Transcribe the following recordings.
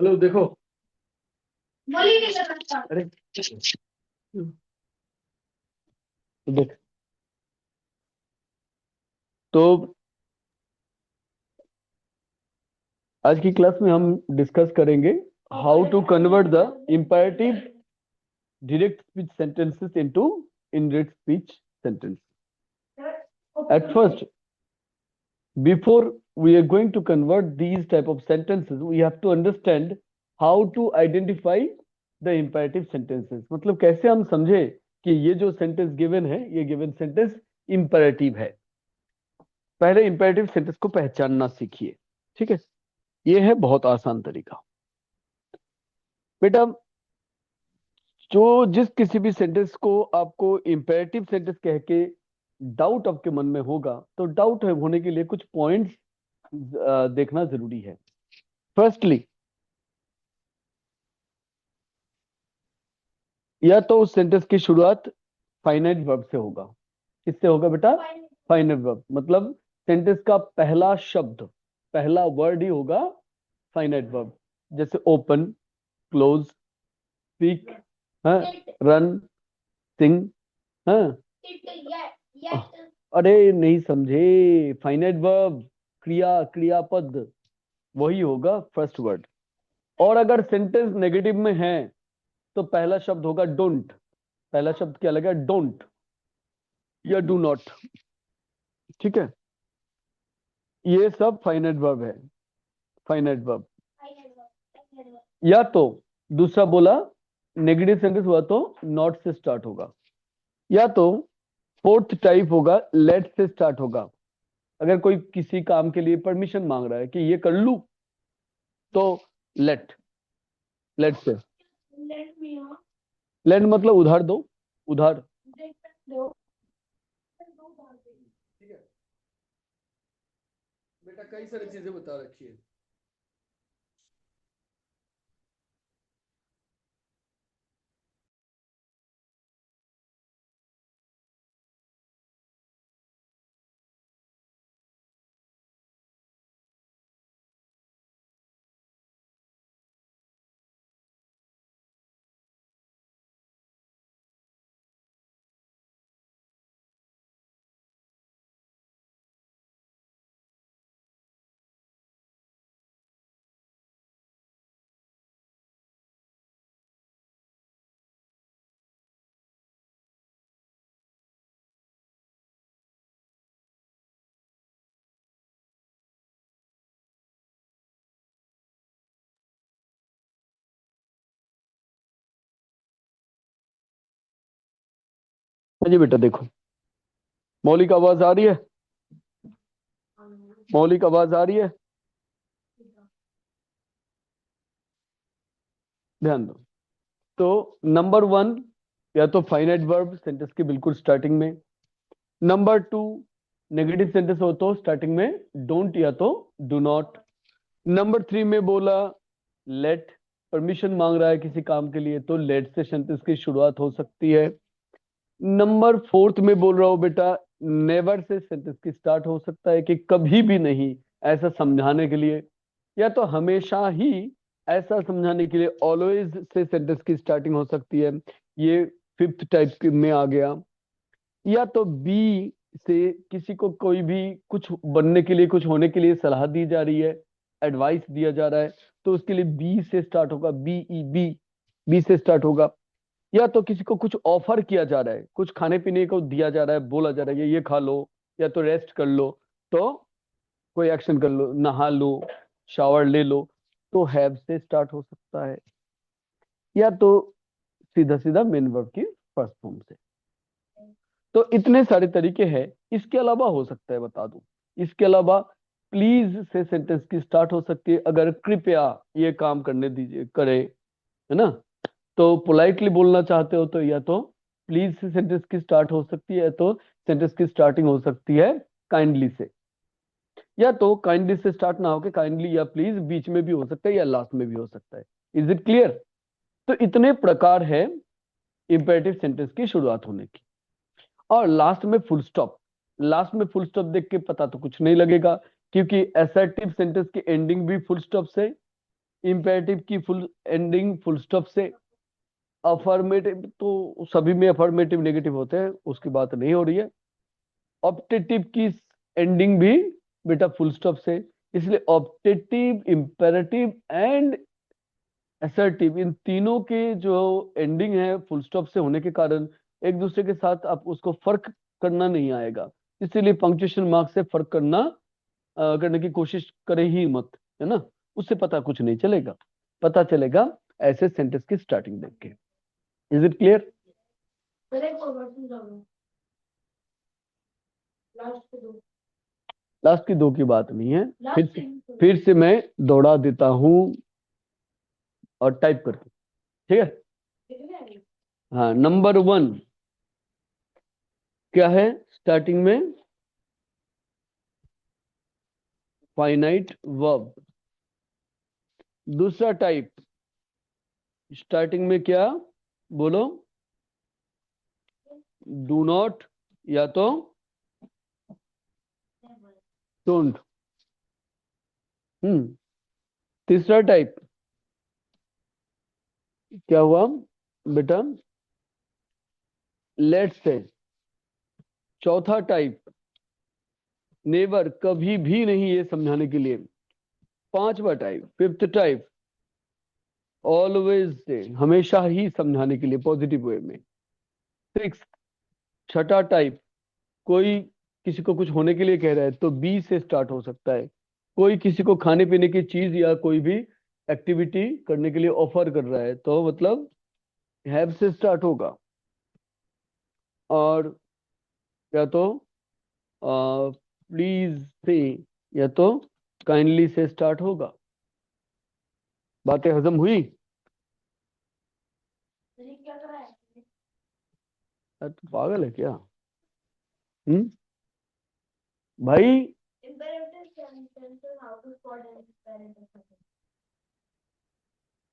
Hello देखो। अरे देख, तो आज की क्लास में हम डिस्कस करेंगे how to convert the imperative direct speech sentences into indirect speech sentence. At first, before we are going to convert these type of sentences, we have to understand how to identify the imperative sentences. मतलब कैसे हम समझे कि ये जो sentence given है, ये given sentence imperative है। पहले इंपेरेटिव सेंटेंस को पहचानना सीखिए। ठीक है, ये है बहुत आसान तरीका। बेटा, जो जिस किसी भी सेंटेंस को आपको इंपेरेटिव सेंटेंस कह के डाउट आपके मन में होगा, तो डाउट होने के लिए कुछ पॉइंट्स देखना जरूरी है। फर्स्टली, या तो उस सेंटेंस की शुरुआत फाइनाइट वर्ब से होगा। किससे होगा बेटा? फाइनाइट वर्ब, मतलब सेंटेंस का पहला शब्द, पहला वर्ड ही होगा फाइनाइट वर्ब। जैसे ओपन, क्लोज, स्पीक, हाँ, रन, सिंग, हाँ। अरे नहीं समझे, फाइनाइट वर्ब क्रिया, क्रियापद, वही होगा फर्स्ट वर्ड। और अगर सेंटेंस नेगेटिव में है तो पहला शब्द होगा डोंट। पहला शब्द क्या लगेगा? डोंट या डू नॉट। ठीक है, ये सब फाइनाइट वर्ब है। Finite verb. या तो दूसरा बोला, नेगेटिव सेंटेंस हुआ तो नॉट से स्टार्ट होगा, या तो फोर्थ टाइप होगा लेट से स्टार्ट होगा। अगर कोई किसी काम के लिए परमिशन मांग रहा है कि ये कर लूं, तो लेट, लेट से। लेट मतलब उधार दो, उधार। ठीक है बेटा, कई सारी चीजें बता रखी है। हाँ जी बेटा, देखो, मौलिक आवाज आ रही है? मौलिक आवाज आ रही है? ध्यान दो। तो नंबर वन, या तो फाइनाइट वर्ब सेंटेंस के बिल्कुल स्टार्टिंग में। नंबर टू, नेगेटिव सेंटेंस हो तो स्टार्टिंग में डोंट या तो डू नॉट। नंबर थ्री में बोला लेट, परमिशन मांग रहा है किसी काम के लिए, तो लेट से सेंटेंस की शुरुआत हो सकती है। नंबर फोर्थ में बोल रहा हूं बेटा, नेवर से सेंटेंस की स्टार्ट हो सकता है, कि कभी भी नहीं, ऐसा समझाने के लिए। या तो हमेशा ही, ऐसा समझाने के लिए ऑलवेज से सेंटेंस की स्टार्टिंग हो सकती है। ये फिफ्थ टाइप में आ गया। या तो बी से किसी को कोई भी कुछ बनने के लिए, कुछ होने के लिए सलाह दी जा रही है, एडवाइस दिया जा रहा है, तो उसके लिए बी से स्टार्ट होगा, बी ई बी, बी से स्टार्ट होगा। या तो किसी को कुछ ऑफर किया जा रहा है, कुछ खाने पीने को दिया जा रहा है, बोला जा रहा है ये खा लो या तो रेस्ट कर लो, तो कोई एक्शन कर लो, नहा लो, शावर ले लो, तो हैव से स्टार्ट हो सकता है। या तो सीधा सीधा मेन वर्ब की फर्स्ट फॉर्म से। तो इतने सारे तरीके हैं। इसके अलावा हो सकता है, बता दूं, इसके अलावा प्लीज से सेंटेंस की स्टार्ट हो सकती है। अगर कृपया ये काम करने दीजिए, करे, है ना, तो पोलाइटली बोलना चाहते हो तो या तो प्लीज से सेंटेंस की स्टार्ट हो सकती है, या तो सेंटेंस की स्टार्टिंग हो सकती है काइंडली से। या तो काइंडली से स्टार्ट ना होकर काइंडली या प्लीज बीच में भी हो सकता है, या लास्ट में भी हो सकता है। Is it clear? तो इतने प्रकार है इंपेरेटिव सेंटेंस की शुरुआत होने की। और लास्ट में फुल स्टॉप। लास्ट में फुल स्टॉप देख के पता तो कुछ नहीं लगेगा, क्योंकि असर्टिव सेंटेंस की एंडिंग भी फुल स्टॉप से, इम्पेरेटिव की फुल एंडिंग फुल स्टॉप से। अफर्मेटिव तो सभी में अफर्मेटिव नेगेटिव होते हैं, उसकी बात नहीं हो रही है। ऑप्टेटिव की एंडिंग भी बेटा फुल स्टॉप से, इसलिए ऑप्टेटिव, इम्पेरेटिव एंड असर्टिव, इन तीनों के जो एंडिंग है फुल स्टॉप से होने के कारण एक दूसरे के साथ आप उसको फर्क करना नहीं आएगा। इसीलिए पंक्चुएशन मार्क से फर्क करने की कोशिश करें ही मत, है ना। उससे पता कुछ नहीं चलेगा, पता चलेगा ऐसे सेंटेंस की स्टार्टिंग देख के। Is it clear? लास्ट की दो की बात नहीं है, फिर से मैं दौड़ा देता हूं और टाइप करके, ठीक है। हाँ, नंबर 1 क्या है स्टार्टिंग में? Finite verb. दूसरा टाइप स्टार्टिंग में क्या? बोलो। डू नॉट या तो डोंट। तीसरा टाइप क्या हुआ बेटा? Let's say. चौथा टाइप नेवर, कभी भी नहीं, ये समझाने के लिए। पांचवा type, fifth type always say, हमेशा ही समझाने के लिए पॉजिटिव वे में। सिक्स, छठा टाइप कोई किसी को कुछ होने के लिए कह रहा है तो बी से स्टार्ट हो सकता है। कोई किसी को खाने पीने की चीज या कोई भी एक्टिविटी करने के लिए ऑफर कर रहा है तो मतलब हैव से स्टार्ट होगा। और या तो प्लीज से या तो काइंडली से स्टार्ट होगा। बातें हजम हुई? अरे तू पागल है क्या? हम्म भाई,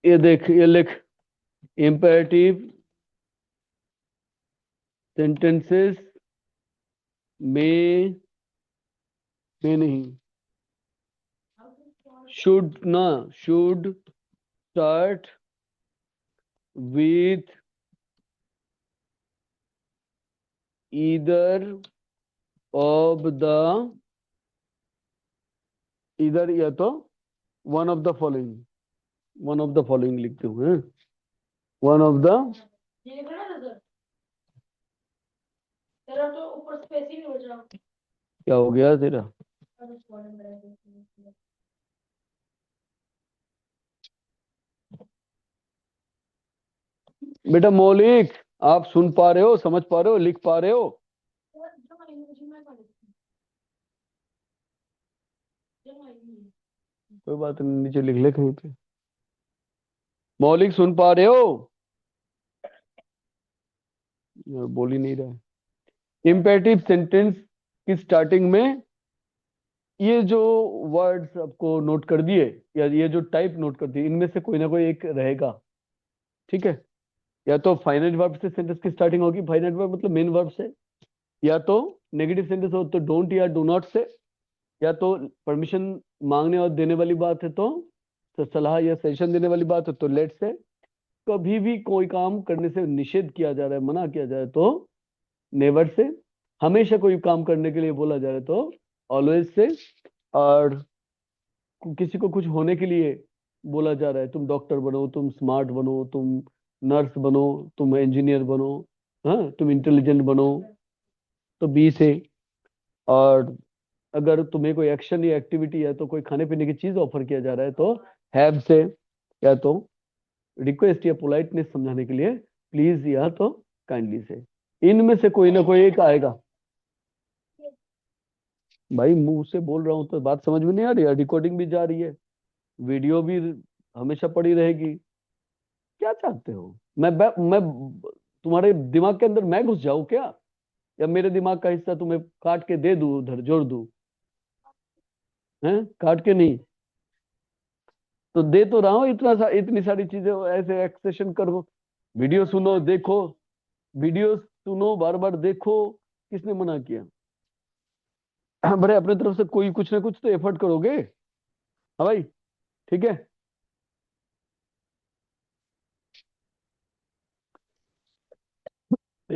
ये देख, ये लिख, इम्पेरेटिव सेंटेंसेस में नहीं, शुड ना, should start with either of the, इधर या तो one of the following, one of the following लिखते हुए, वन ऑफ द। क्या हो गया तेरा? बेटा मौलिक, आप सुन पा रहे हो, समझ पा रहे हो, लिख पा रहे हो? कोई बात नहीं, नीचे लिख ले कहीं पे। मौलिक सुन पा रहे हो? यार बोल ही नहीं रहा है। इम्पेरेटिव सेंटेंस की स्टार्टिंग में ये जो वर्ड्स आपको नोट कर दिए या ये जो टाइप नोट कर दिए, इनमें से कोई ना कोई एक रहेगा, ठीक है। या तो फाइनाइट वर्ब से सेंटेंस की स्टार्टिंग होगी, फाइनाइट वर्ब मतलब मेन वर्ब से। या तो नेगेटिव सेंटेंस हो तो डोंट या डू नॉट से। या तो परमिशन मांगने और देने वाली बात है तो सलाह या सजेशन देने वाली बात है तो लेट से। कभी भी कोई काम करने से निषेध किया जा रहा है, मना किया जा रहा है तो नेवर से। हमेशा कोई काम करने के लिए बोला जा रहा है तो ऑलवेज से। और किसी को कुछ होने के लिए बोला जा रहा है, तुम डॉक्टर बनो, तुम स्मार्ट बनो, तुम नर्स बनो, तुम इंजीनियर बनो, हाँ तुम इंटेलिजेंट बनो, तो बी से। और अगर तुम्हें कोई एक्शन या एक्टिविटी या तो कोई खाने पीने की चीज ऑफर किया जा रहा है तो हैव से। या तो रिक्वेस्ट या पोलाइटनेस समझाने के लिए प्लीज या तो काइंडली से। इनमें से कोई ना कोई एक आएगा। भाई मुंह से बोल रहा हूं तो बात समझ में नहीं आ रही है, रिकॉर्डिंग भी जा रही है, वीडियो भी हमेशा पड़ी रहेगी। क्या चाहते हो? मैं तुम्हारे दिमाग के अंदर मैं घुस जाऊं क्या? या मेरे दिमाग का हिस्सा तुम्हें काट के दे दूं, उधर जोड़ दूं? हैं, काट के नहीं तो दे तो रहा हूँ, इतनी सारी चीजें ऐसे एक्सेशन करो, वीडियो सुनो देखो, वीडियो सुनो बार बार देखो, किसने मना किया? बड़े अपने तरफ से कोई कुछ ना कुछ तो एफर्ट करोगे। हाँ भाई, ठीक है। ले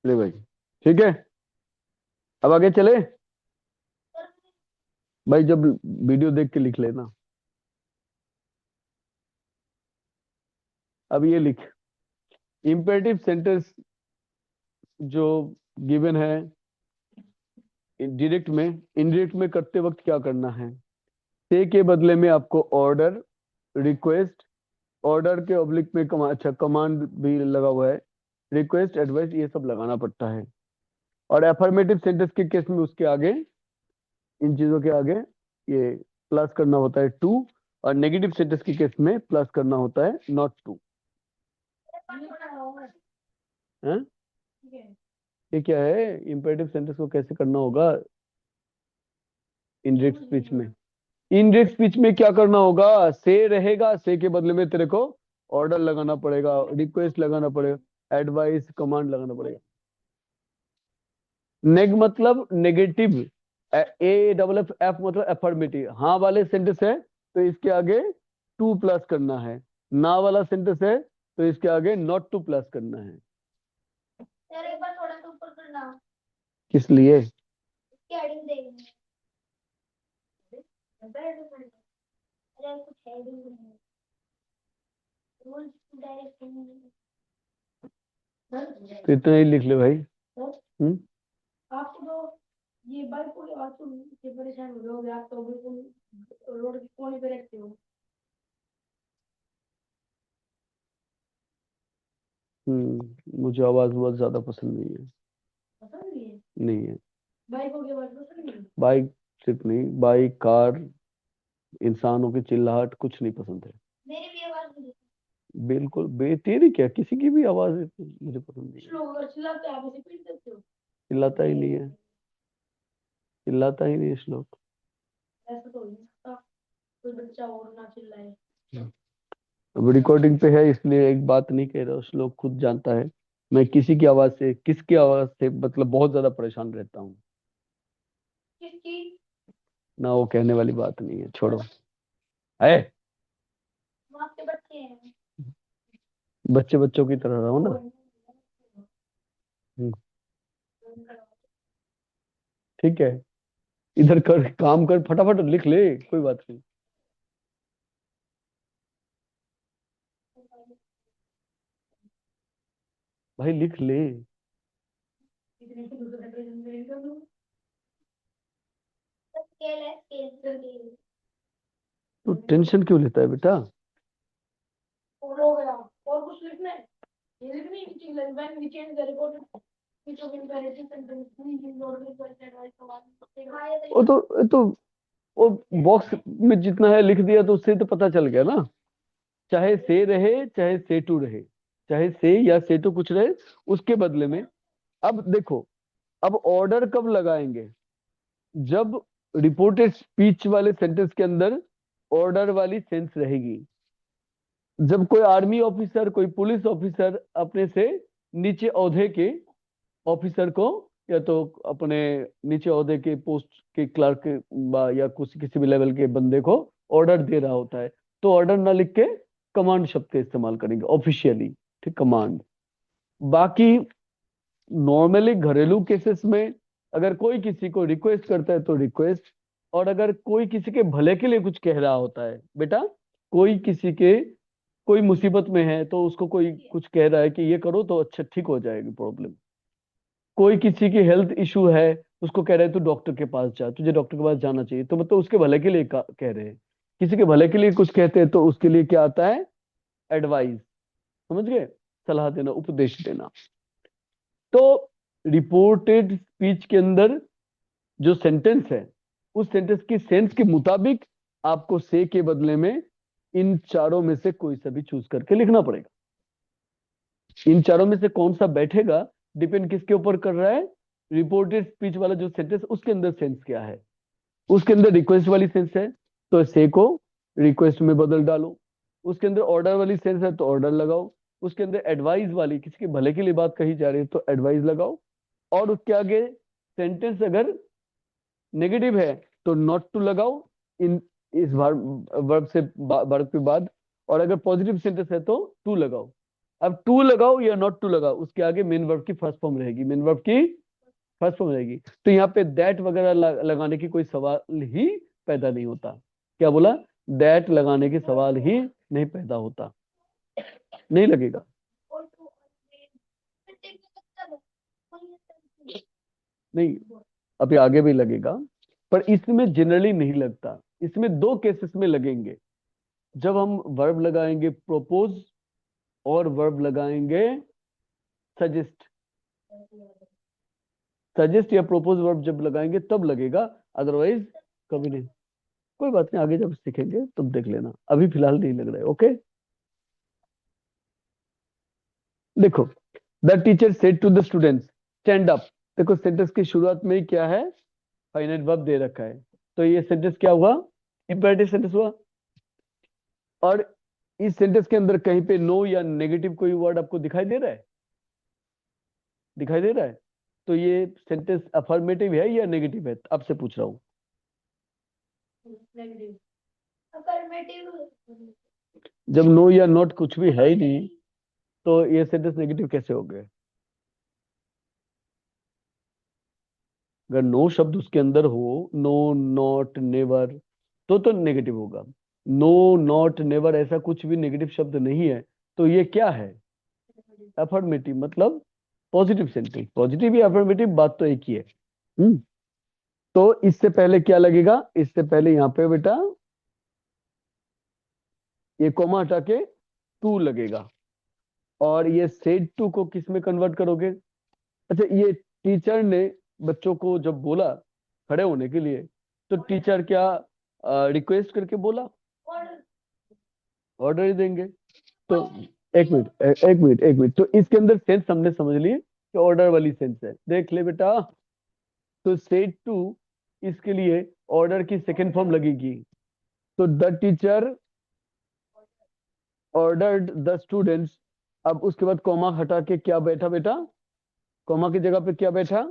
भाई, ठीक है, अब आगे चले। भाई जब वीडियो देख के लिख लेना। अब ये लिख, इम्पेरेटिव सेंटेंस जो गिवन है डायरेक्ट में, इनडायरेक्ट में करते वक्त क्या करना है। से के बदले में आपको ऑर्डर, रिक्वेस्ट, ऑर्डर के ऑब्लिक में अच्छा कमांड भी लगा हुआ है, रिक्वेस्ट, एडवाइस, ये सब लगाना पड़ता है। और एफर्मेटिव सेंटेंस के केस में उसके आगे, इन चीजों के आगे ये प्लस करना होता है टू, और नेगेटिव सेंटेंस के केस में प्लस करना होता है नॉट टू। हैं? ये क्या है, इंपेरेटिव सेंटेंस को कैसे करना होगा इनडायरेक्ट स्पीच में। इनडायरेक्ट स्पीच में क्या करना होगा, से रहेगा, से के बदले में तेरे को ऑर्डर लगाना पड़ेगा, रिक्वेस्ट लगाना पड़ेगा, एडवाइस, कमांड लगाना पड़ेगा। नेग मतलब negative, A double F, F मतलब एफर्मेटिव, हाँ वाले सेंटेंस है तो इसके आगे टू प्लस करना है, ना वाला सेंटेंस है तो इसके आगे नॉट टू प्लस करना है। यार एक बार थोड़ा सा ऊपर करना। किस लिए? इसकी हेडिंग देखनी है। अरे कुछ हेडिंग नहीं, रूल्स डायरेक्ट नहीं। तो इतना ही लिख ले भाई। आपको तो ये बाइक को आवाज सुन के परेशान हो जाओगे, आप तो बिल्कुल रोड के कोने पे रहते हो। मुझे आवाज बहुत ज्यादा पसंद नहीं है। पसंद नहीं है? नहीं है। बाइकों की आवाज पसंद नहीं है? बाइक सिर्फ नहीं, बाइक, कार, इंसानों की चिल्लाहट कुछ नहीं पसंद है। मेरी भी आवाज नहीं। बिल्कुल तेरी क्या, किसी की भी आवाज मुझे पसंद नहीं है। लोग अगर चिल्लाते हैं आप ऐसे पीट देते हो। चिल्लाता ही नहीं है, चिल्लाता ही नहीं श्लोक। ऐसा तो हो नहीं सकता कोई बच्चा और ना चिल्लाए। अब रिकॉर्डिंग पे है इसलिए एक बात नहीं कह रहा, श्लोक खुद जानता है मैं किसी की आवाज से, किसकी आवाज से मतलब बहुत ज्यादा परेशान रहता हूँ। किसकी? ना वो कहने वाली बात नहीं है, छोड़ो। है, आपके बच्चे हैं। बच्चे बच्चों की तरह रहो ना। हम्म, ठीक है, इधर कर, काम कर, फटाफट लिख ले, कोई बात नहीं। भाई लिख ले। स्केल है, स्केल। तू टेंशन क्यों लेता है बेटा? और हो गया, और कुछ लिखना है? ये लिखनी है कि when we change the report which of imperative sentence we use or we use advice command। वो तो वो बॉक्स में जितना है लिख दिया तो उससे तो पता चल गया ना। चाहे से रहे चाहे से टू रहे, चाहे से या से टू कुछ रहे, उसके बदले में। अब देखो, अब ऑर्डर कब लगाएंगे, जब रिपोर्टेड स्पीच वाले सेंटेंस के अंदर ऑर्डर वाली सेंस रहेगी। जब कोई आर्मी ऑफिसर, कोई पुलिस ऑफिसर अपने से नीचे ओहदे के ऑफिसर को, या तो अपने नीचे ओहदे के पोस्ट के क्लर्क या कुछ किसी भी लेवल के बंदे को ऑर्डर दे रहा होता है, तो ऑर्डर ना लिख के कमांड शब्द का इस्तेमाल करेंगे ऑफिशियली, ठीक, कमांड। बाकी नॉर्मली घरेलू केसेस में अगर कोई किसी को रिक्वेस्ट करता है तो रिक्वेस्ट, और अगर कोई किसी के भले के लिए कुछ कह रहा होता है बेटा, कोई किसी के, कोई मुसीबत में है तो उसको कोई कुछ कह रहा है कि ये करो तो अच्छा ठीक हो जाएगी प्रॉब्लम, कोई किसी की हेल्थ इशू है, उसको कह रहे हैं तू डॉक्टर के पास जा, तुझे डॉक्टर के पास जाना चाहिए, तो मतलब उसके भले के लिए कह रहे हैं। किसी के भले के लिए कुछ कहते हैं तो उसके लिए क्या आता है, एडवाइस, समझ गए, सलाह देना, उपदेश देना। तो रिपोर्टेड स्पीच के अंदर जो सेंटेंस है, उस सेंटेंस की सेंस के मुताबिक आपको से के बदले में इन चारों में से कोई सा भी चूज करके लिखना पड़ेगा। इन चारों में से कौन सा बैठेगा डिपेंड किसके ऊपर कर रहा है, रिपोर्टेड स्पीच वाला जो सेंटेंस उसके अंदर सेंस क्या है। उसके अंदर रिक्वेस्ट वाली सेंस है तो से को रिक्वेस्ट में बदल डालो, उसके अंदर ऑर्डर वाली सेंस है तो ऑर्डर लगाओ, उसके अंदर एडवाइस वाली, किसी के भले के लिए बात कही जा रही है तो एडवाइस लगाओ, और उसके आगे सेंटेंस अगर नेगेटिव है तो नॉट टू लगाओ इन इस वर्ब से वर्ब के बाद, और अगर पॉजिटिव सेंटेंस है तो टू लगाओ। अब टू लगाओ या नॉट टू लगाओ, उसके आगे मेन वर्ब की फर्स्ट फॉर्म रहेगी, मेन वर्ब की फर्स्ट फॉर्म रहेगी। तो यहाँ पे दैट वगैरह लगाने की कोई सवाल ही पैदा नहीं होता। क्या बोला? दैट लगाने की सवाल ही नहीं पैदा होता, नहीं लगेगा। नहीं, अभी आगे भी लगेगा, पर इसमें जनरली नहीं लगता। इसमें दो केसेस में लगेंगे, जब हम वर्ब लगाएंगे प्रोपोज और वर्ब लगाएंगे सजेस्ट। सजेस्ट या प्रोपोज वर्ब जब लगाएंगे तब लगेगा, अदरवाइज कभी नहीं। कोई बात नहीं, आगे जब सीखेंगे तब देख लेना, अभी फिलहाल नहीं लग रहा है। ओके, देखो, the teacher said to the students stand up. देखो सेंटेंस की शुरुआत में ही क्या है? फाइनाइट वर्ब दे रखा है, तो ये सेंटेंस क्या हुआ? इंपेरेटिव सेंटेंस हुआ। और इस सेंटेंस के अंदर कहीं पे नो या नेगेटिव कोई वर्ड आपको दिखाई दे रहा है? दिखाई दे रहा है? तो ये सेंटेंस अफर्मेटिव है या नेगेटिव है, आपसे पूछ रहा हूँ। नेगेटिव। अफर्मेटिव। जब नो या नॉट कुछ भी है ही नहीं, तो ये सेंटेंस नेगेटिव कैसे हो गए? अगर नो शब्द उसके अंदर हो, नो, नॉट, नेवर, तो नेगेटिव होगा। नो, नॉट, नेवर ऐसा कुछ भी नेगेटिव शब्द नहीं है, तो ये क्या है? अफर्मेटिव, मतलब पॉजिटिव सेंटेंस। पॉजिटिव या अफर्मेटिव बात तो एक ही है। हम्म तो इससे पहले क्या लगेगा? इससे पहले यहाँ पे बेटा ये कोमा हटा के टू लगेगा। और ये सेड टू को किस में कन्वर्ट करोगे? अच्छा, ये टीचर ने बच्चों को जब बोला खड़े होने के लिए, तो टीचर क्या रिक्वेस्ट करके बोला? ऑर्डर ही देंगे। तो एक मिनट, तो इसके अंदर सेंस हमने समझ लिए कि ऑर्डर वाली सेंस है। देख ले बेटा, तो सेड टू इसके लिए ऑर्डर की सेकंड फॉर्म लगेगी। तो the teacher ordered the students. अब उसके बाद कॉमा हटा के क्या बैठा बेटा? कॉमा की जगह पे क्या बैठा?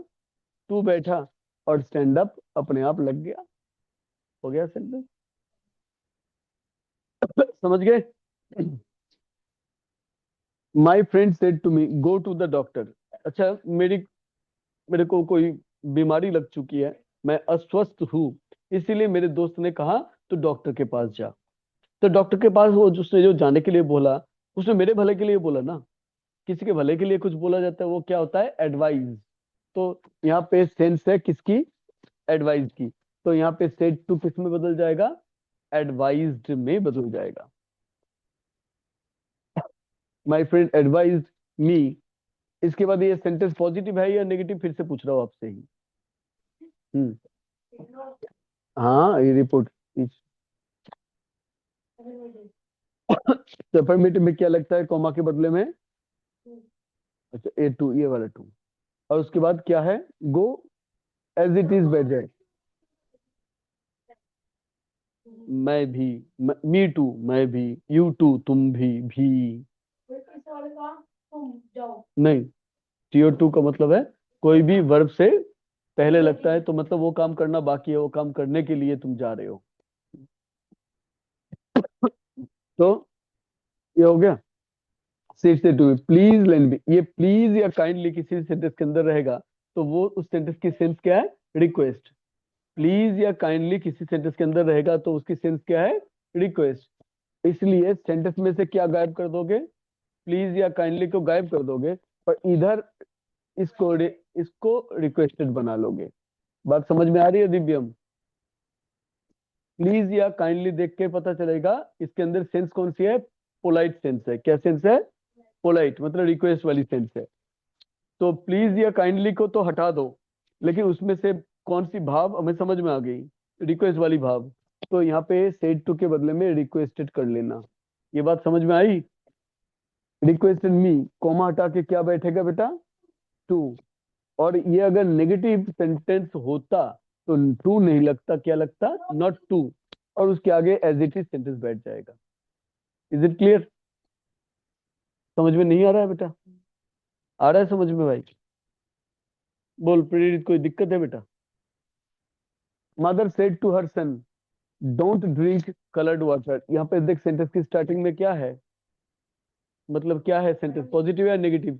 टू बैठा, और स्टैंड अप अपने आप लग गया। हो गया सेंटेंस। समझ गए? My friend said to me go to the doctor. अच्छा, मेरे को कोई बीमारी लग चुकी है, मैं अस्वस्थ हूँ, इसीलिए मेरे दोस्त ने कहा तो डॉक्टर के पास जा। तो डॉक्टर के पास वो उसने जो जाने के लिए बोला, उसने मेरे भले के लिए बोला ना। किसी के भले के लिए कुछ बोला जाता है वो क्या होता है? एडवाइस। तो यहाँ पे सेंस है किसकी? एडवाइस की। तो यहाँ पे सेड टू किस में बदल जाएगा? एडवाइज्ड में बदल जाएगा। माई फ्रेंड एडवाइज्ड मी। इसके बाद ये सेंटेंस पॉजिटिव है या नेगेटिव, फिर से पूछ रहा हूँ आपसे ही। हम्म हाँ, ये रिपोर्ट अफर्मेटिव में क्या लगता है कॉमा के बदले में? अच्छा, ए टू, ये वाला टू। और उसके बाद क्या है? गो एज इट इज बैठ जाए। मैं भी, मी टू, मैं भी, यू टू, तुम भी। नहीं, टीओ टू का मतलब है कोई भी वर्ब से पहले लगता है तो मतलब वो काम करना बाकी है, वो काम करने के लिए तुम जा रहे हो। तो ये हो गया। सिट से टू, प्लीज लेंड मी। ये प्लीज या काइंडली किसी सेंटेंस के अंदर रहेगा तो वो उस सेंटेंस की सेंस क्या है? रिक्वेस्ट। प्लीज या काइंडली किसी सेंटेंस के अंदर रहेगा तो उसकी सेंस क्या है? रिक्वेस्ट। इसलिए सेंटेंस में से क्या गायब कर दोगे? प्लीज या काइंडली को गायब कर दोगे, और इधर इसको रिक्वेस्टेड बना लोगे। बात समझ में आ रही है दिव्यम? प्लीज या काइंडली देख के पता चलेगा इसके अंदर सेंस कौन सी है? पोलाइट सेंस है। क्या सेंस है? पोलाइट, मतलब रिक्वेस्ट वाली सेंस है। तो प्लीज या काइंडली को तो हटा दो, लेकिन उसमें से कौन सी भाव हमें समझ में आ गई? रिक्वेस्ट वाली भाव। तो यहाँ पे सेड टू के बदले में रिक्वेस्टेड कर लेना। ये बात समझ में आई? रिक्वेस्टेड मी, कॉमा हटा के क्या बैठेगा बेटा? टू। और ये अगर नेगेटिव सेंटेंस होता तो टू नहीं लगता, क्या लगता? Not to. और उसके आगे एज इट इज सेंटेंस बैठ जाएगा। Is it clear? समझ में नहीं आ रहा है बेटा? आ रहा है समझ में भाई? बोल प्रेरित, कोई दिक्कत है बेटा? Mother said to her son don't drink coloured water. यहाँ पे देख सेंटेंस की स्टार्टिंग में क्या है, मतलब क्या है सेंटेंस, पॉजिटिव या नेगेटिव?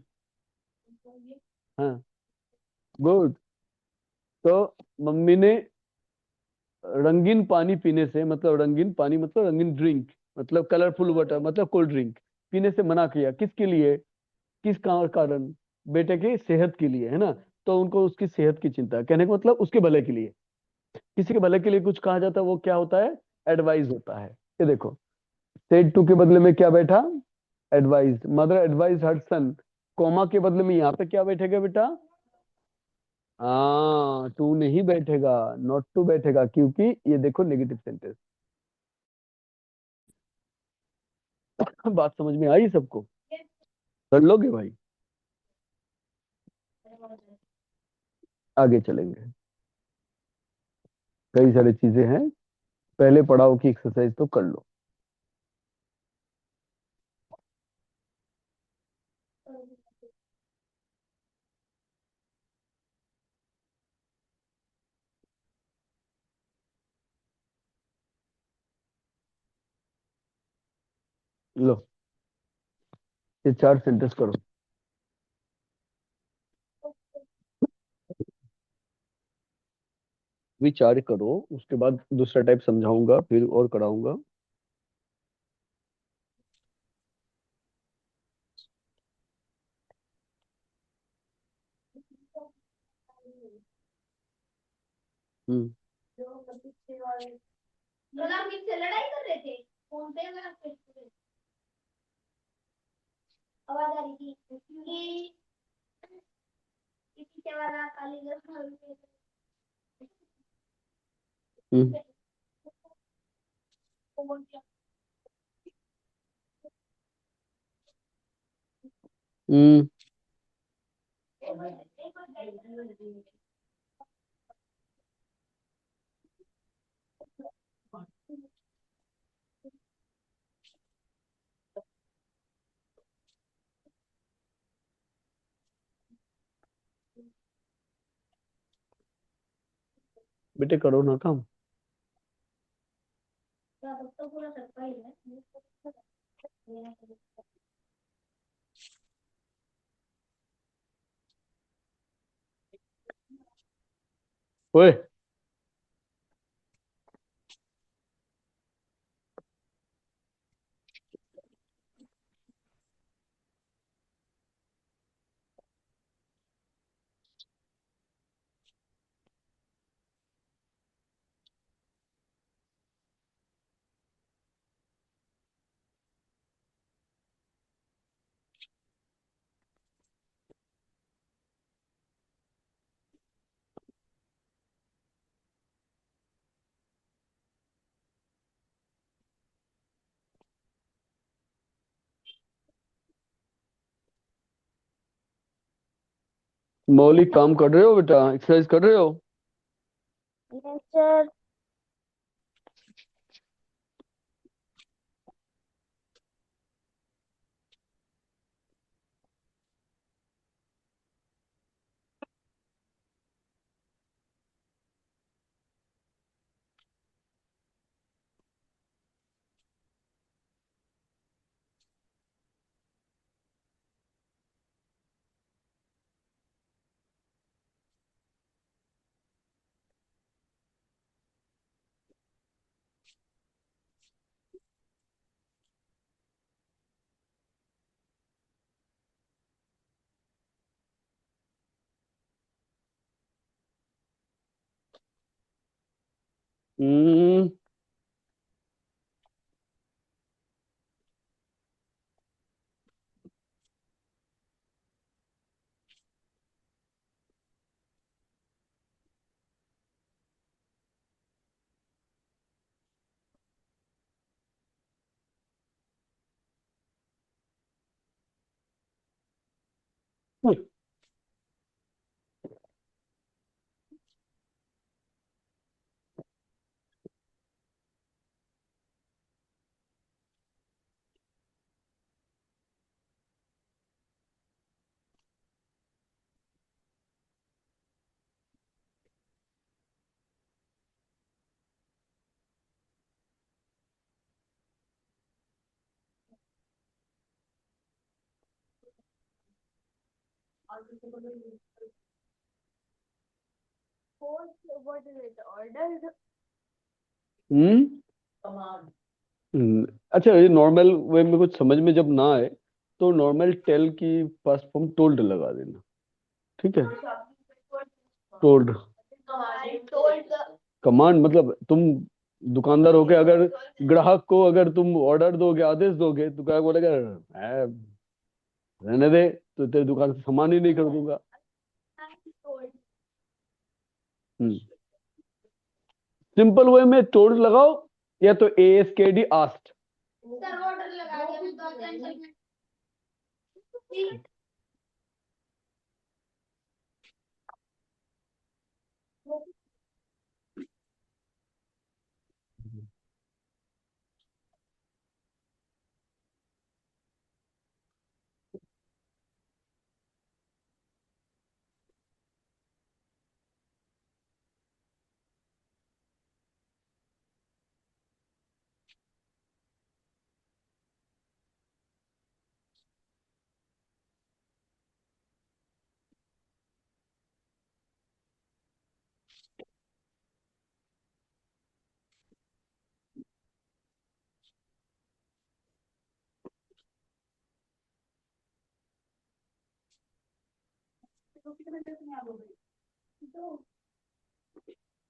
हाँ, गुड। तो मम्मी ने रंगीन पानी पीने से, मतलब रंगीन पानी मतलब रंगीन ड्रिंक, मतलब कलरफुल वाटर मतलब कोल्ड ड्रिंक पीने से मना किया। किसके लिए, किस कारण? बेटे की सेहत के लिए, है ना। तो उनको उसकी सेहत की चिंता है। कहने का मतलब उसके भले के लिए। किसी के भले के लिए कुछ कहा जाता है वो क्या होता है, एडवाइस होता है। ये देखो, सेड टू के बदले में क्या बैठा, एडवाइस। मदर एडवाइस हर सन, कोमा के बदले में यहाँ पे क्या बैठेगा बेटा? हाँ, टू नहीं बैठेगा, नॉट टू बैठेगा, क्योंकि ये देखो नेगेटिव सेंटेंस। बात समझ में आई सबको? कर लोगे भाई? आगे चलेंगे, कई सारी चीजें हैं। पहले पड़ाव की एक्सरसाइज तो कर लो। लो, ये चार सेंटेंस करो। विचार करो, उसके बाद दूसरा टाइप समझाऊंगा, फिर और कराऊंगा। हम्म। कल आप किससे लड़ाई कर रहे थे? फोन पे मैं आपके आवाज आ रही थी कि किसी से वाला काली हम्म। हम्म। बेटे करो ना काम। तो पूरा सरप्राइज है। ओए, मौलिक काम कर रहे हो बेटा, एक्सरसाइज कर रहे हो? Yes sir. Hmm. What is it? Order? अच्छा, ये नॉर्मल वे में कुछ समझ में जब ना आए तो नॉर्मल टेल की फर्स्ट फॉर्म टोल्ड लगा देना, ठीक है। टोल्ड कमांड मतलब तुम दुकानदार होके अगर ग्राहक को अगर तुम ऑर्डर दोगे, आदेश दोगे, तो क्या बोलेगा, "है, रहने दे, तो तेरी दुकान से सामान ही नहीं खरीदूंगा"। सिंपल वे में टोल्ड लगाओ या तो ASKD आस्ट। सर ऑर्डर लगा दिया, तो कैंसिल में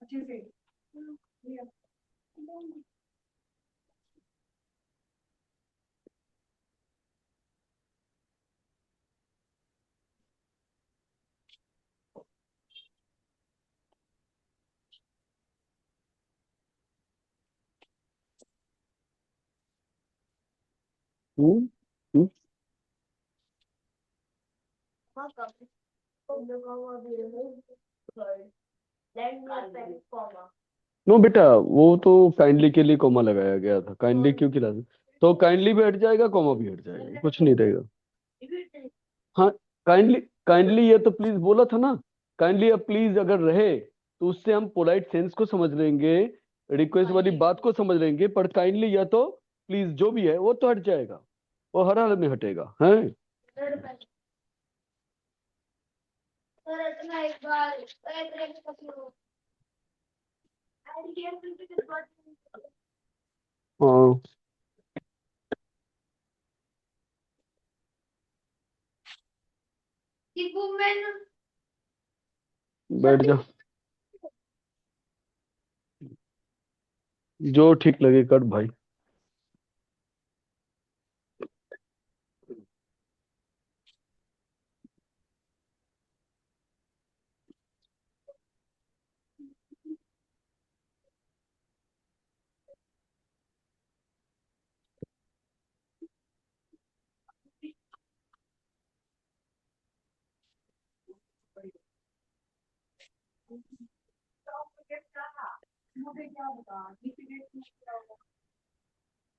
अच्छे से हम्म हम्म। नो बेटा, वो तो काइंडली के लिए कॉमा लगाया गया था, काइंडली क्यों खिला दे, तो काइंडली भी हट जाएगा, कॉमा भी हट जाएगा, कुछ नहीं रहेगा। हाँ, काइंडली काइंडली ये तो प्लीज बोला था ना, काइंडली या प्लीज अगर रहे तो उससे हम पोलाइट सेंस को समझ लेंगे, रिक्वेस्ट वाली बात को समझ लेंगे, पर काइंडली या तो प्लीज जो भी है वो तो हट जाएगा, वो हर हाल में हटेगा है। सर इतना एक बार हाँ, बैठ जा, जो ठीक लगे कर भाई।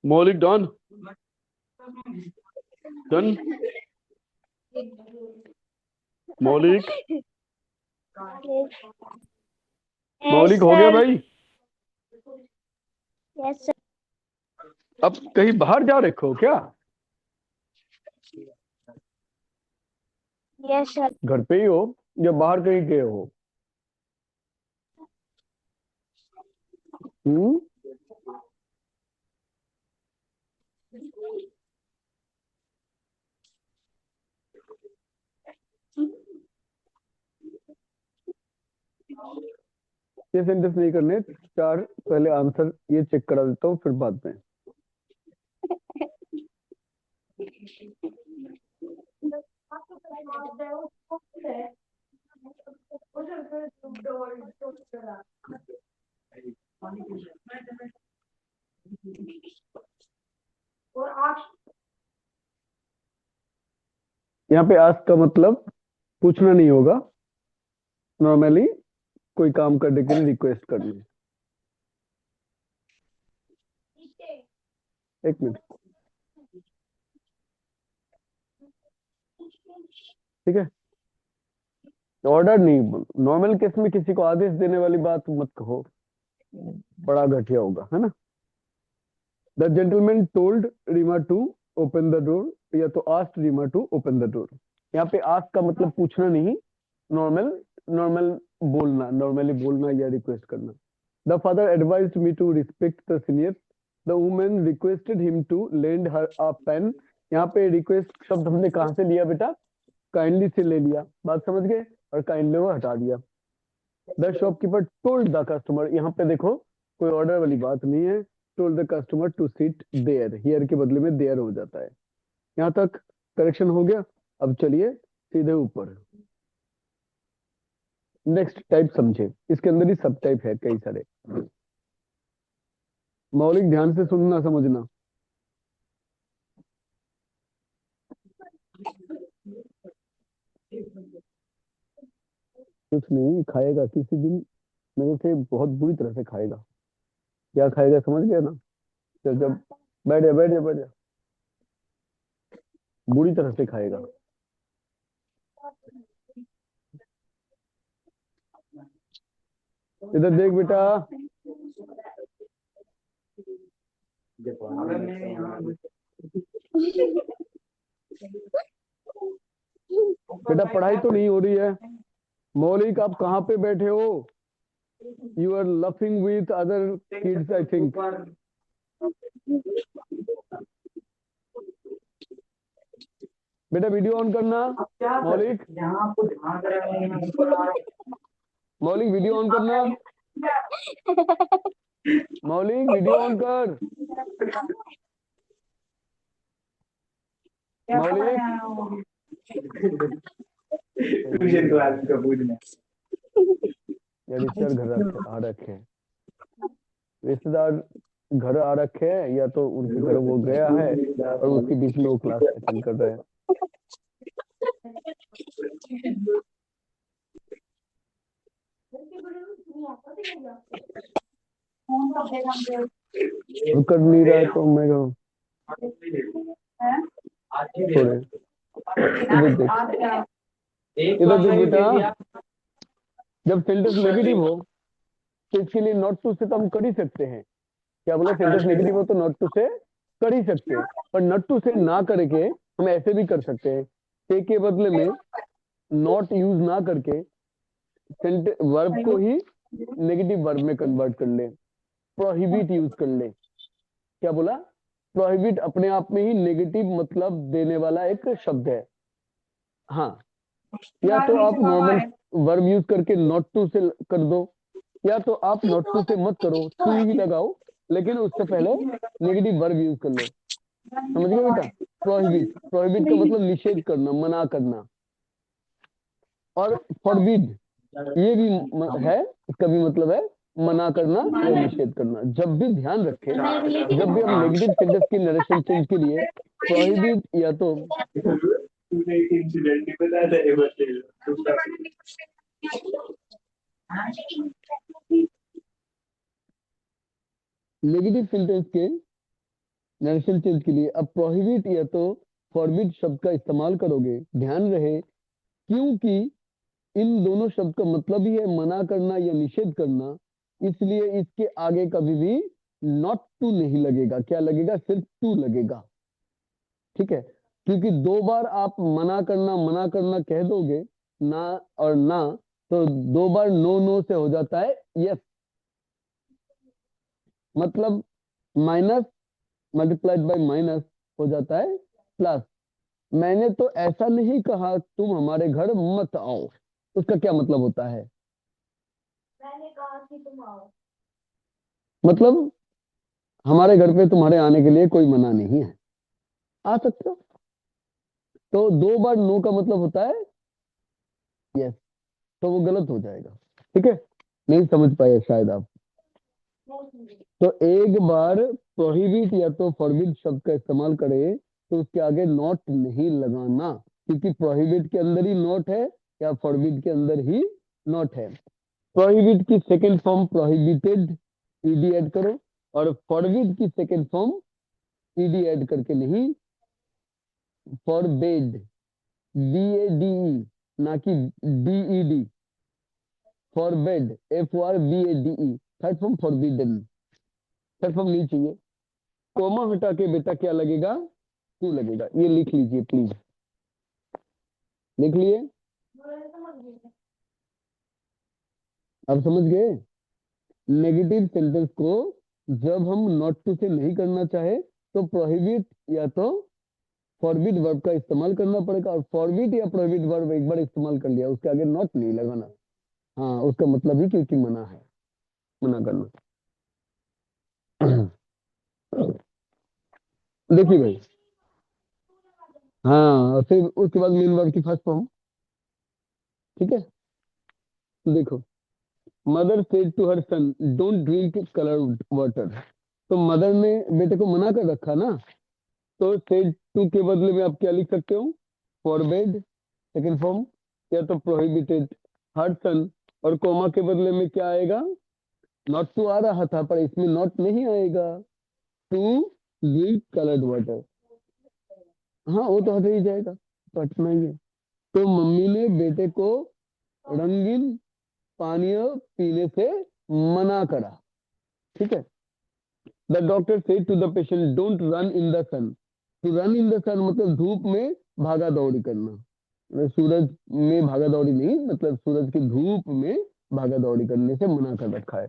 मौलिक डॉन डन, मौलिक मौलिक हो गया भाई। Yes sir. अब कहीं बाहर जा रखे हो क्या? Yes sir. घर पे ही हो या बाहर कहीं गए हो? हम्म। ये सेंटेंस नहीं करने, चार पहले आंसर ये चेक करा देता हूँ, फिर बाद में। यहाँ पे आस्क का मतलब पूछना नहीं होगा, नॉर्मली कोई काम करने के लिए रिक्वेस्ट करनी। एक मिनट, ठीक है। ऑर्डर नहीं, नॉर्मल केस में किसी को आदेश देने वाली बात मत कहो, बड़ा घटिया होगा, है ना। The gentleman told Reema to open the door, या तो asked Reema to open the door, यहाँ पे आस्क का मतलब पूछना नहीं, नॉर्मली बोलना या रिक्वेस्ट करना। The father advised me to respect the senior, the women requested him to lend her a pen. यहाँ पे रिक्वेस्ट शब्द हमने कहाँ से लिया बेटा? काइंडली से ले लिया, बात समझ गए, और काइंडली को हटा दिया। The shopkeeper told the customer, यहाँ पे देखो कोई ऑर्डर वाली बात नहीं है, told the customer to sit there, here के बदले में देयर हो जाता है। यहाँ तक करेक्शन हो गया। अब चलिए सीधे ऊपर, नेक्स्ट टाइप समझे, इसके अंदर ही सब टाइप है कई सारे। मौलिक ध्यान से सुनना समझना। कुछ नहीं खाएगा, किसी दिन मेरे से बहुत बुरी तरह से खाएगा। क्या खाएगा समझ गया ना? जब बैठ जा बैठ जा बैठ जा, बुरी तरह से खाएगा। इधर देख बेटा, बेटा पढ़ाई तो नहीं हो रही है। मौलिक आप कहाँ पे बैठे हो? You are laughing with other kids I think. बेटा वीडियो ऑन करना। मौलिक मौलिक वीडियो ऑन करना। मौलिक वीडियो ऑन कर। मौलिक रिश्तेदार घर आ रखे हैं, रिश्तेदार घर आ रखे हैं, या तो उनके घर वो गया है और उसके बीच में वो क्लास अटेंड कर रहे हैं। कर नहीं रहा है तो मैं थोड़े इधर देख बेटा, जब सेंटेंस नेगेटिव हो तो इसके लिए नॉट टू से तो हम कर ही सकते हैं। क्या बोला? सेंटेंस नेगेटिव हो तो नॉट टू से कर ही सकते हैं, पर नॉट टू से ना करके हम ऐसे भी कर सकते हैं, से के बदले में नॉट यूज ना करके वर्ब को ही नेगेटिव वर्ब में कन्वर्ट कर ले, प्रोहिबिट यूज कर ले। क्या बोला? प्रोहिबिट अपने आप में ही नेगेटिव मतलब देने वाला एक शब्द है। हाँ, या तो आप नॉर्मल वर्ब यूज करके नॉट टू से कर दो, या तो आप नॉट टू से मत करो, टू ही लगाओ, लेकिन उससे पहले नेगेटिव वर्ब यूज कर लो। समझ गए बेटा? प्रोहिबिट, प्रोहिबिट का मतलब निषेध करना, मना करना। और फॉरबिड ये भी है, इसका भी मतलब है मना करना या निषेध करना। जब भी ध्यान रखें, जब भी हम नेगेटिव सेंटेंस की नरेशन चेंज के लिए प्रोहिबिट या तो नेगेटिव सेंटेंस के नरेशन चेंज के लिए अब प्रोहिबिट या तो फॉरबिड शब्द का इस्तेमाल करोगे, ध्यान रहे क्योंकि इन दोनों शब्द का मतलब ही है मना करना या निषेध करना, इसलिए इसके आगे कभी भी नॉट टू नहीं लगेगा। क्या लगेगा? सिर्फ टू लगेगा। ठीक है, क्योंकि दो बार आप मना करना कह दोगे ना और ना, तो दो बार नो नो से हो जाता है यस। मतलब माइनस मल्टीप्लाइड बाय माइनस हो जाता है प्लस। मैंने तो ऐसा नहीं कहा तुम हमारे घर मत आओ, उसका क्या मतलब होता है? मैंने कहा कि तुम आओ, मतलब हमारे घर पे तुम्हारे आने के लिए कोई मना नहीं है, आ सकते हो। तो दो बार नो का मतलब होता है यस, तो वो गलत हो जाएगा। ठीक है, नहीं समझ पाए शायद आप। तो एक बार प्रोहिबिट या तो फॉरबिड शब्द का इस्तेमाल करें तो उसके आगे नॉट नहीं लगाना, क्योंकि प्रोहिबिट के अंदर ही नॉट है या फॉरबिड के अंदर ही नॉट है। प्रोहिबिट की second form prohibited, ED add करो, और फॉरबिड की सेकंड फॉर्म ईडी ऐड करके नहीं, फॉरबेड, BADE ना कि DED, forbade FORBADE, third form forbidden. Third form नहीं चाहिए। कोमा हटा के बेटा क्या लगेगा? टू लगेगा, ये लिख लीजिए प्लीज। लिख लिए? समझ गए। अब समझ गए? नेगेटिव सेंटेंस को जब हम नॉट टू से नहीं करना चाहे तो प्रोहिबिट या तो फॉरबिड वर्ब का इस्तेमाल करना पड़ेगा, और फॉरबिड या प्रोहिबिट वर्ब एक बार इस्तेमाल कर लिया उसके आगे नॉट नहीं लगाना। हाँ, उसका मतलब ही क्योंकि मना है, मना करना। देखिए भाई, हाँ, और फिर उसके बाद मेन वर्ब की फर्स्ट फॉर्म। ठीक है, देखो, mother said to her son don't drink coloured water. तो मदर ने बेटे को मना कर रखा ना, तो सेड टू के बदले में आप क्या लिख सकते हो? फॉरबेड सेकंड फॉर्म, या तो प्रोहिबिटेड हर सन, और कोमा के बदले में क्या आएगा? नॉट टू आ रहा था पर इसमें नॉट नहीं आएगा, टू ड्रिंक कलर्ड वाटर। हाँ, वो तो हट ही जाएगा, तो हटना ही है। तो मम्मी ने बेटे को रंगीन पानीय पीने से मना करा। ठीक है, the doctor said to the patient don't run in the sun. To run in the sun मतलब धूप में भागा दौड़ी करना, मतलब सूरज में भागा दौड़ी नहीं, मतलब सूरज की धूप में भागा दौड़ी करने से मना कर रखा है।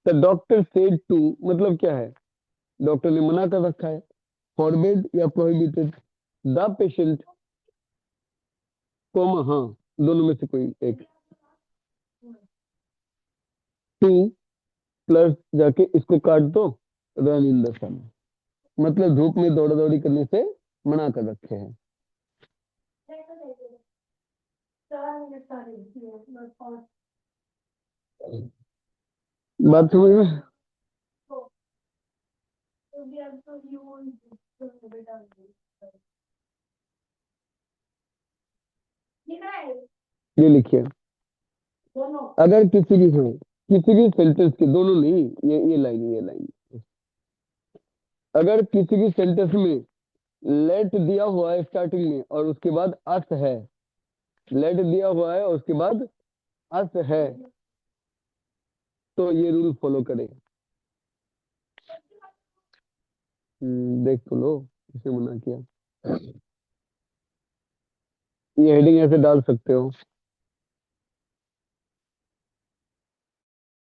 द डॉक्टर सेड टू मतलब क्या है? डॉक्टर ने मना कर रखा है। फॉरबिड या प्रोहिबिटेड, द पेशेंट कोमा, हाँ, दोनों में से कोई एक। टू प्लस जाके इसको काट दो, रन इन द सन मतलब धूप में दौड़ा दौड़ी करने से मना कर रखे हैं। 4 मिनट सारे बस 5 बात समझ में? तो भी अब तो बेटा लिख रहा है ये लिखिए, दोनों। अगर किसी भी सेंटेंस के, दोनों नहीं, ये लाइन अगर किसी भी सेंटेंस में लेट दिया हुआ है स्टार्टिंग में और उसके बाद अस है, लेट दिया हुआ है और उसके बाद अस है, तो ये रूल फॉलो करें। देख तो लो, किसे मना किया। ये हेडिंग ऐसे डाल सकते हो,